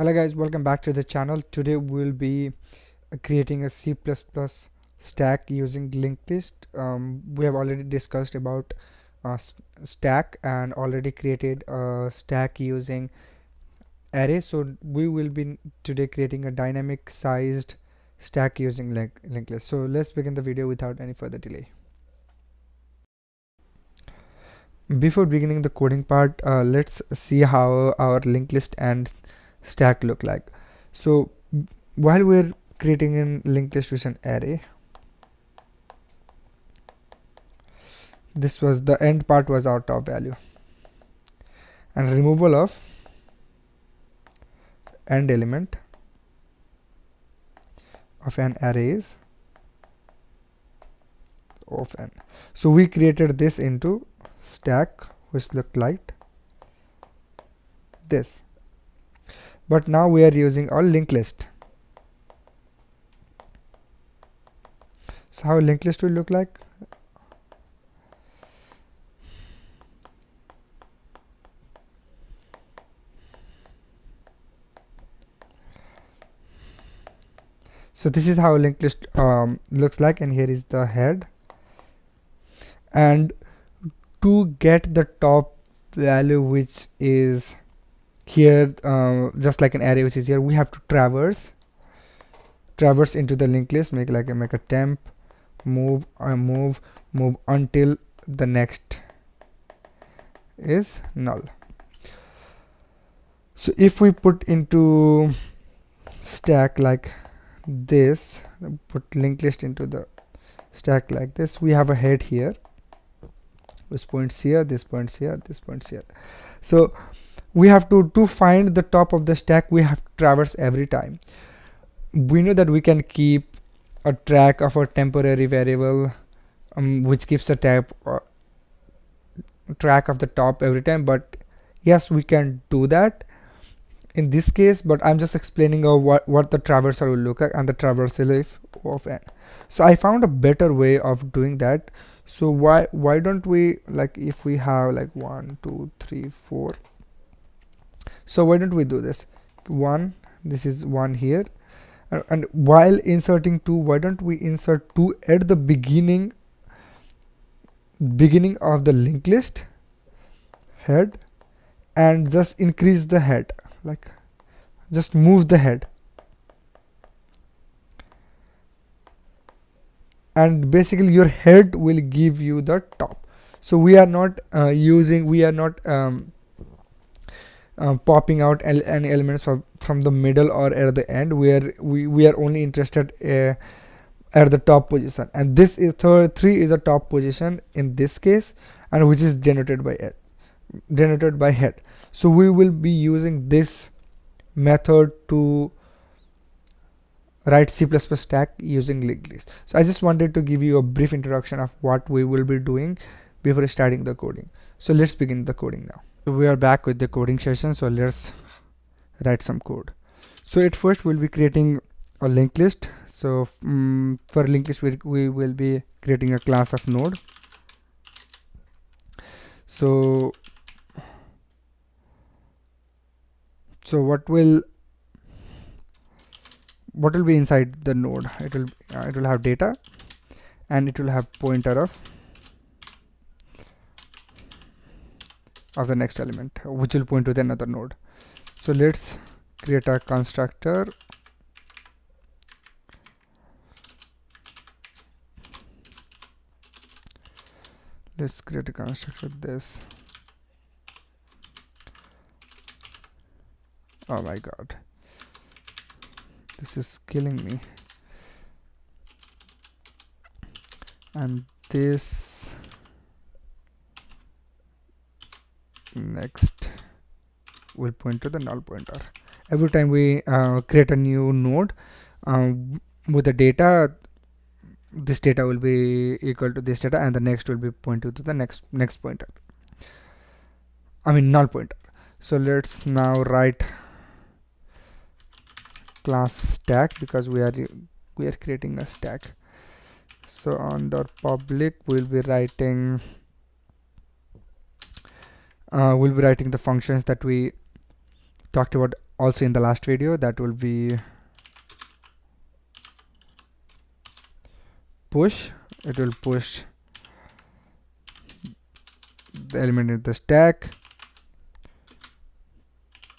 Hello guys, welcome back to the channel. Today we'll be creating a C++ stack using linked list. We have already discussed about stack and already created a stack using array. So we will be today creating a dynamic sized stack using linked list. So let's begin the video without any further delay. Before beginning the coding part, let's see how our linked list and stack look like. So while we're creating a linked list with an array, this was the end part was our top value, and removal of end element of an array is of n. So we created this into stack which looked like this, but now we are using our linked list. So how linked list will look like? So this is how linked list looks like, and here is the head. And to get the top value, which is here, just like an array which is here, we have to traverse into the linked list, make a temp, move until the next is null. So if we put into stack like this, put linked list into the stack like this, we have a head here, this points here, this points here, this points here. So we have to find the top of the stack, we have to traverse every time. We know that we can keep a track of a temporary variable which keeps a track of the top every time, but yes, we can do that in this case, but I'm just explaining what the traversal will look like and the traversal of n. So I found a better way of doing that. So why don't we, like, if we have like 1 2 3 4, so why don't we do this? This is 1 here, and while inserting 2, why don't we insert 2 at the beginning of the linked list head, and just increase the head, like just move the head, and basically your head will give you the top. So we are not popping out any elements from the middle or at the end. We are only interested at the top position, and this is 3 is a top position in this case, and which is denoted by head. So we will be using this method to write C++ stack using linked list. So I just wanted to give you a brief introduction of what we will be doing before starting the coding. So let's begin the coding now. So we are back with the coding session, so let's write some code. So at first we'll be creating a linked list. So for linked list we will be creating a class of node. So what will be inside the node? It will have data, and it will have pointer of the next element, which will point to the another node. So let's create a constructor. Let's create a constructor with this. Oh my god, this is killing me. And this next will point to the null pointer. Every time we create a new node with the data, this data will be equal to this data, and the next will be pointing to the next pointer, null pointer. So let's now write class stack, because we are creating a stack. So under public we'll be writing the functions that we talked about also in the last video, that will be push. It will push the element in the stack.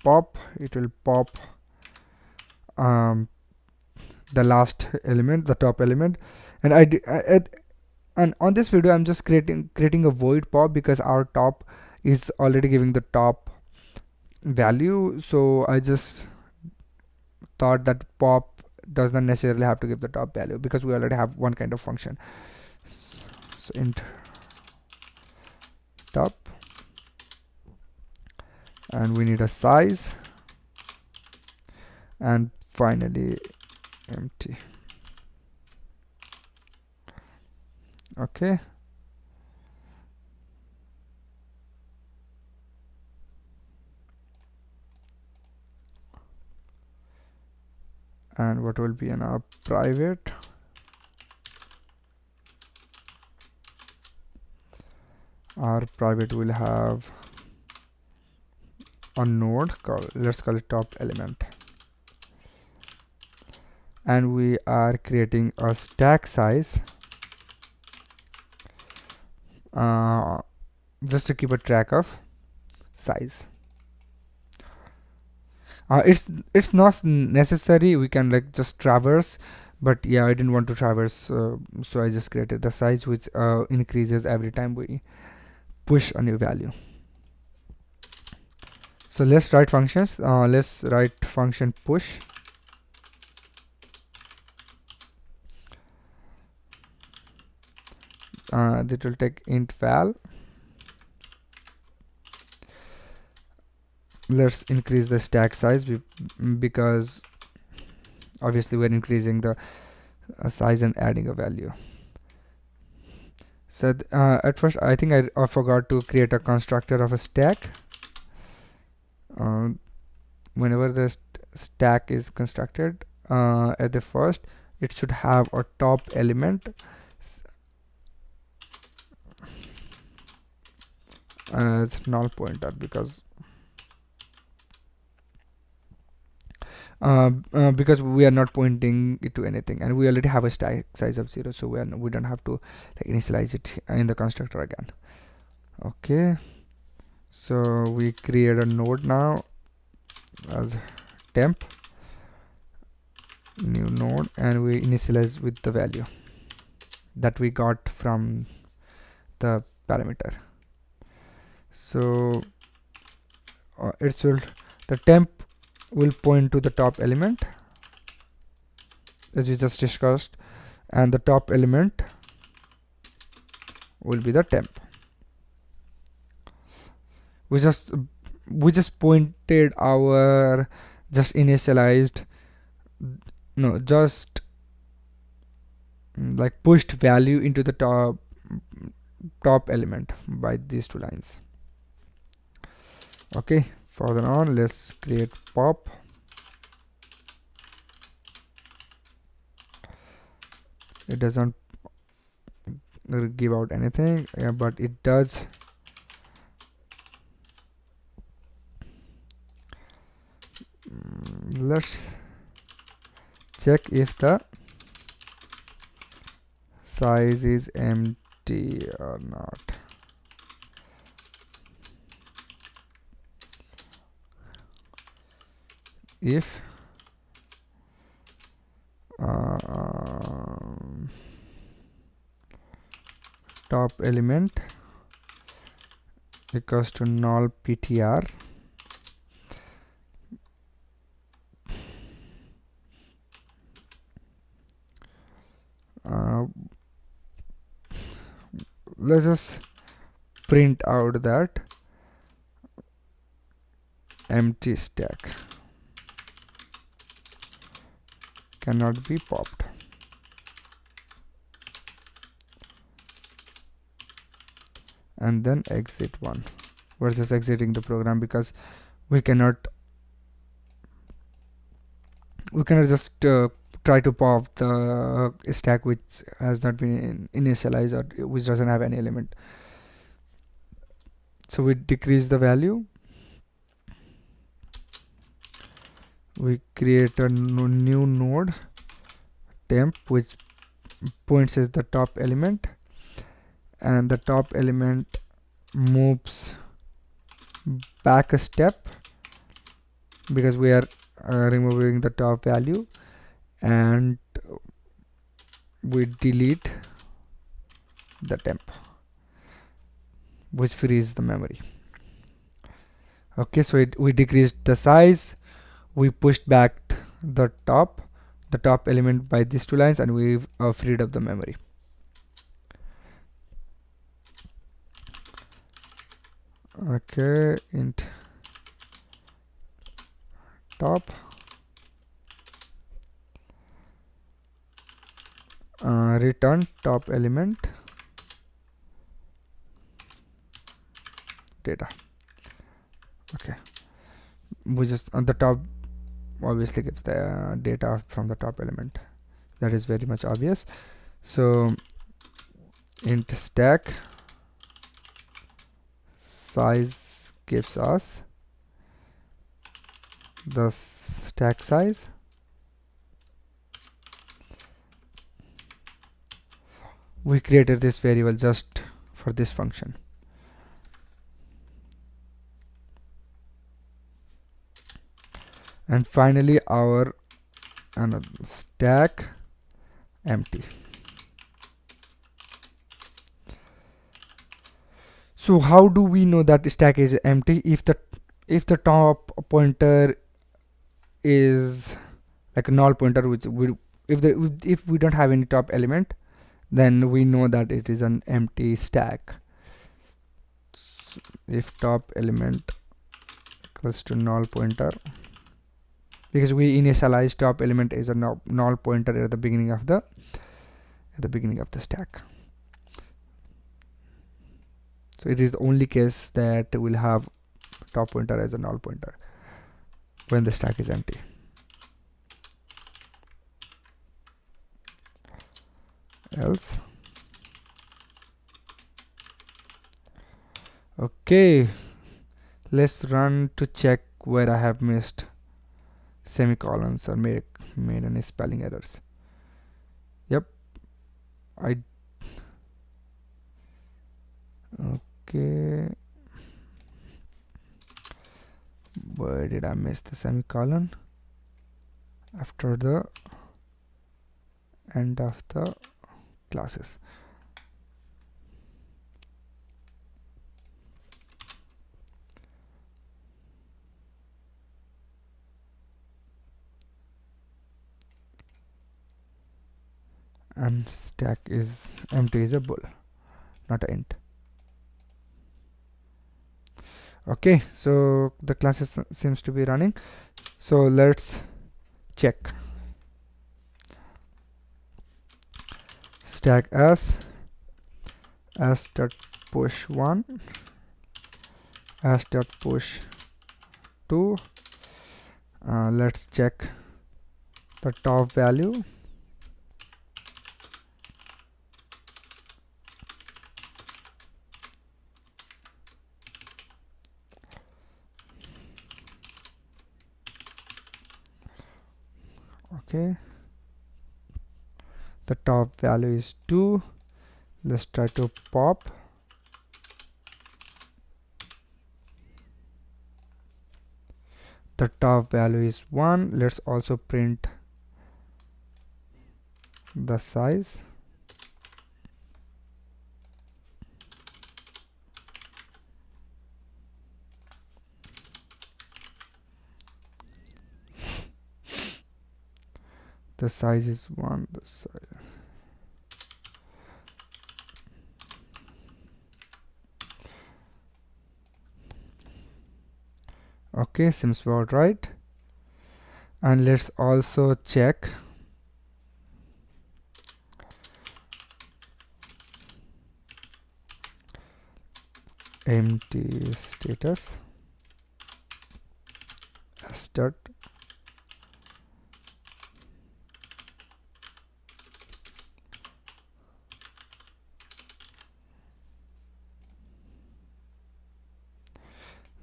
Pop, it will pop the last element, the top element. And and on this video I'm just creating a void pop because our top is already giving the top value. So I just thought that pop does not necessarily have to give the top value because we already have one kind of function. So int top, and we need a size, and finally empty. Okay, and what will be in our private? Our private will have a node called, let's call it top element, and we are creating a stack size just to keep a track of size. It's not necessary, we can like just traverse, but yeah, I didn't want to traverse, so I just created the size, which increases every time we push a new value. So let's write functions. Let's write function push. That will take int val. Let's increase the stack size because obviously we're increasing the size and adding a value. So at first I think I forgot to create a constructor of a stack. Whenever the stack is constructed, at the first it should have a top element as null pointer because we are not pointing it to anything, and we already have a stack size of 0, so we don't have to like initialize it in the constructor again. Okay, so we create a node now as temp, new node, and we initialize with the value that we got from the parameter. So the temp will point to the top element as we just discussed, and the top element will be the temp. We just pointed our just initialized, no, just like pushed value into the top element by these two lines. Okay, further on, let's create pop. It doesn't give out anything, but it does let's check if the size is empty or not. If top element equals to null ptr, let's just print out that empty stack cannot be popped. And then exit one. We're just exiting the program because we cannot just try to pop the stack which has not been initialized or which doesn't have any element. So we decrease the value, we create a new node temp which points as the top element, and the top element moves back a step because we are removing the top value, and we delete the temp which frees the memory. Okay, so we decreased the size, we pushed back the top element by these two lines, and we've freed up the memory. Okay, int top return top element data. Okay, we just on the top obviously gives the data from the top element. That is very much obvious. So int stack size gives us the stack size. We created this variable just for this function. And finally our stack empty. So how do we know that stack is empty? If the top pointer is like a null pointer, which if we don't have any top element, then we know that it is an empty stack. So if top element equals to null pointer, because we initialize top element as a null pointer at the beginning of the stack. So it is the only case that we'll have top pointer as a null pointer when the stack is empty. Else. Okay, let's run to check where I have missed semicolons or made any spelling errors. Yep, okay, where did I miss the semicolon? After the end of the classes. And stack is empty is a bool, not an int. Okay, so the classes seems to be running, so let's check. Stack s dot push 1, s dot push 2. Let's check the top value. Okay, the top value is 2. Let's try to pop. The top value is 1. Let's also print the size. The size is 1. The size. Okay, seems about right. And let's also check empty status s dot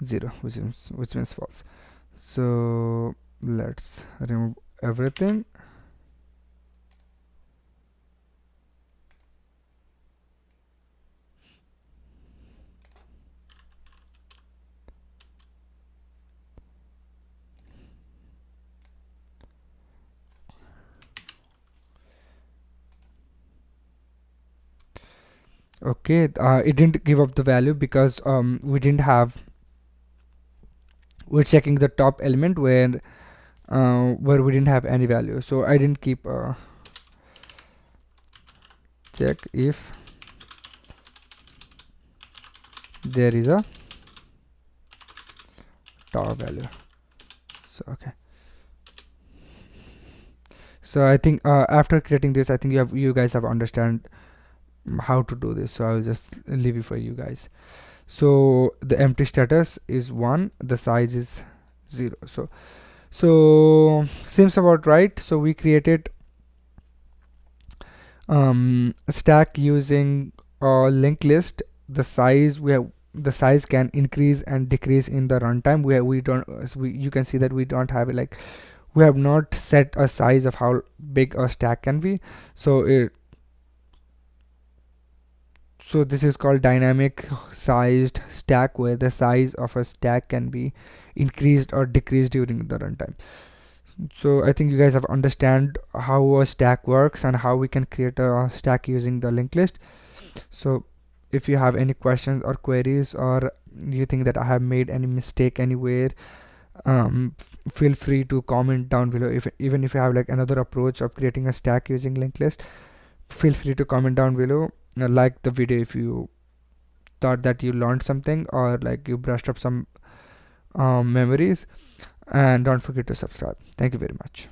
zero, which means false. So let's remove everything. Okay, it didn't give up the value because we're checking the top element where we didn't have any value, so I didn't keep check if there is a top value. So okay, so I think after creating this, I think you guys have understand how to do this, so I will just leave it for you guys. So the empty status is 1, the size is 0. So seems about right. So we created a stack using a linked list. The size can increase and decrease in the runtime. We don't so you can see that we don't have it, like we have not set a size of how big a stack can be. So this is called dynamic sized stack, where the size of a stack can be increased or decreased during the runtime. So I think you guys have understand how a stack works and how we can create a stack using the linked list. So if you have any questions or queries, or you think that I have made any mistake anywhere, feel free to comment down below. If even if you have like another approach of creating a stack using linked list, feel free to comment down below. Like the video if you thought that you learned something, or like you brushed up some memories, and don't forget to subscribe. Thank you very much.